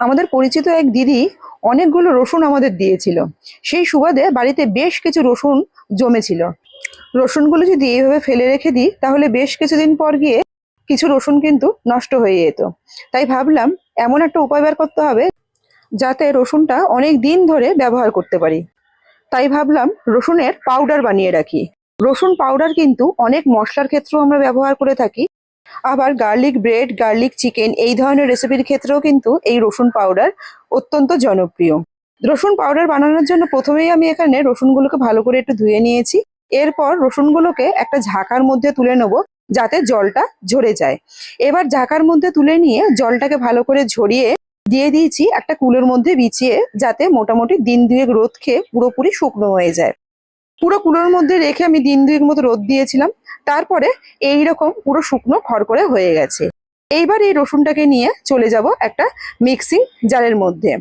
আমাদের পরিচিত এক দিদি অনেকগুলো রসুন আমাদের দিয়েছিল। সেই সুবাদে বাড়িতে বেশ কিছু রসুন জমেছিল। রসুনগুলো যদি এইভাবে ফেলে রেখে দিই তাহলে বেশ কিছুদিন পর গিয়ে কিছু রসুন কিন্তু নষ্ট হয়ে যেত। তাই ভাবলাম এমন একটা উপায় বের করতে হবে যাতে রসুনটা অনেক দিন ধরে ব্যবহার করতে পারি। তাই ভাবলাম রসুনের পাউডার বানিয়ে রাখি। রসুন পাউডার কিন্তু অনেক মশলার ক্ষেত্রেও আমরা ব্যবহার করে থাকি। আবার গার্লিক ব্রেড, গার্লিক চিকেন এই ধরনের রেসিপির ক্ষেত্রেও কিন্তু এই রসুন পাউডার অত্যন্ত জনপ্রিয়। রসুন পাউডার বানানোর জন্য প্রথমেই আমি এখানে রসুনগুলোকে ভালো করে একটু ধুয়ে নিয়েছি। এরপর রসুনগুলোকে একটা ঝাঁকার মধ্যে তুলে নেব যাতে জলটা ঝরে যায়। এবার ঝাঁকার মধ্যে তুলে নিয়ে জলটাকে ভালো করে ঝরিয়ে দিয়ে দিয়েছি একটা কুলোর মধ্যে বিছিয়ে, যাতে মোটামুটি দিন দুয়েক রোদ খেয়ে পুরোপুরি শুকনো হয়ে যায়। পুরো কুলোর মধ্যে রেখে আমি দিন দুয়েক মতো রোদ দিয়েছিলাম। তারপরে এইরকম পুরো শুকনো খড়খড়ে হয়ে গেছে। এইবার এই রসুনটাকে নিয়ে চলে যাব একটা মিক্সিং জারের মধ্যে।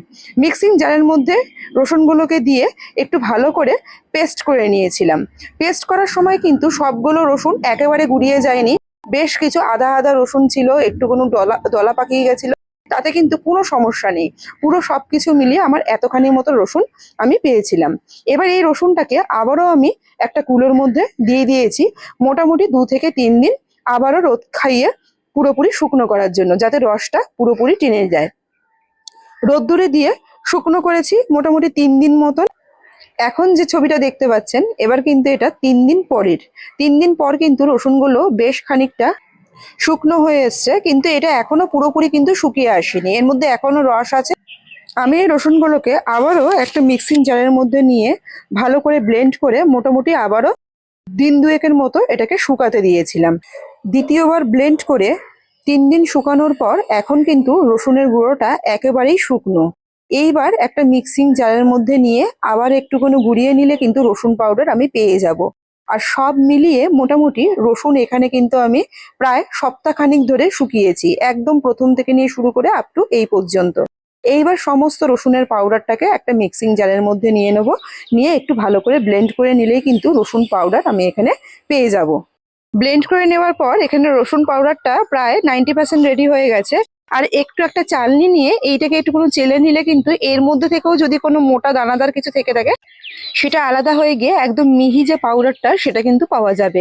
মিক্সিং জারের মধ্যে রসুনগুলোকে দিয়ে একটু ভালো করে পেস্ট করে নিয়েছিলাম। পেস্ট করার সময় কিন্তু সবগুলো রসুন একেবারে গুঁড়িয়ে যায়নি। বেশ কিছু আদা আদা রসুন ছিল, একটু কোনো দলা পাকিয়ে গেছিল, তাতে কিন্তু কোনো সমস্যা নেই। পুরো সবকিছু মিলিয়ে আমার এতখানি মতো রসুন আমি পেয়েছিলাম। এবার এই রসুনটাকে আবারও আমি একটা কুলোর মধ্যে দিয়ে দিয়েছি মোটামুটি 2 থেকে 3 দিন আবারও রোদ খাইয়ে পুরোপুরি শুকনো করার জন্য, যাতে রসটা পুরোপুরি টেনে যায়। রোদ্দুরে দিয়ে শুকনো করেছি মোটামুটি 3 দিন মতন। এখন যে ছবিটা দেখতে পাচ্ছেন এবার কিন্তু এটা 3 দিন পরের। 3 দিন পর কিন্তু রসুনগুলো বেশ খানিকটা শুকনো হয়ে এসছে, কিন্তু এটা এখনো পুরোপুরি কিন্তু শুকিয়ে আসেনি, এর মধ্যে এখনো রস আছে। আমি এই রসুনগুলোকে আবারও একটা মিক্সিং জারের মধ্যে নিয়ে ভালো করে ব্লেন্ড করে মোটামুটি আবারও দিন দুয়েকের মতো এটাকে শুকাতে দিয়েছিলাম। দ্বিতীয়বার ব্লেন্ড করে 3 দিন শুকানোর পর এখন কিন্তু রসুনের গুঁড়োটা একেবারেই শুকনো। এইবার একটা মিক্সিং জারের মধ্যে নিয়ে আবার একটুখানি গুঁড়িয়ে নিলে কিন্তু রসুন পাউডার আমি পেয়ে যাব। আর সব মিলিয়ে মোটামুটি রসুন এখানে কিন্তু আমি প্রায় সপ্তাহখানিক ধরে শুকিয়েছি, একদম প্রথম থেকে নিয়ে শুরু করে আপ টু এই পর্যন্ত। এইবার সমস্ত রসুনের পাউডারটাকে একটা মিক্সিং জারের মধ্যে নিয়ে নেব, নিয়ে একটু ভালো করে ব্লেন্ড করে নিলেই কিন্তু রসুন পাউডার আমি এখানে পেয়ে যাব। ব্লেন্ড করে নেওয়ার পর এখানে রসুন পাউডারটা প্রায় 90% রেডি হয়ে গেছে। আর একটু একটা চালনি নিয়ে এইটাকে একটুখানি চেলে নিলে কিন্তু এর মধ্যে থেকেও যদি কোনো মোটা দানাদার কিছু থেকে থাকে সেটা আলাদা হয়ে গিয়ে একদম মিহি যে পাউডারটা সেটা কিন্তু পাওয়া যাবে।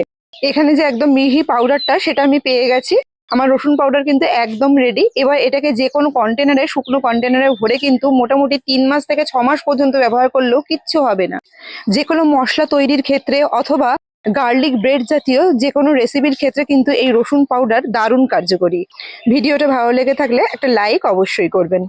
এখানে যে একদম মিহি পাউডারটা সেটা আমি পেয়ে গেছি। আমার রসুন পাউডার কিন্তু একদম রেডি। এবার এটাকে যে কোনো কন্টেনারে, শুকনো কন্টেনারে ভরে কিন্তু মোটামুটি 3 মাস থেকে 6 মাস পর্যন্ত ব্যবহার করলেও কিচ্ছু হবে না। যে কোনো মশলা তৈরির ক্ষেত্রে অথবা গার্লিক ব্রেড জাতীয় যে কোনো রেসিপির ক্ষেত্রে কিন্তু এই রসুন পাউডার দারুণ কার্যকরী। ভিডিওটা ভালো লেগে থাকলে একটা লাইক অবশ্যই করবেন।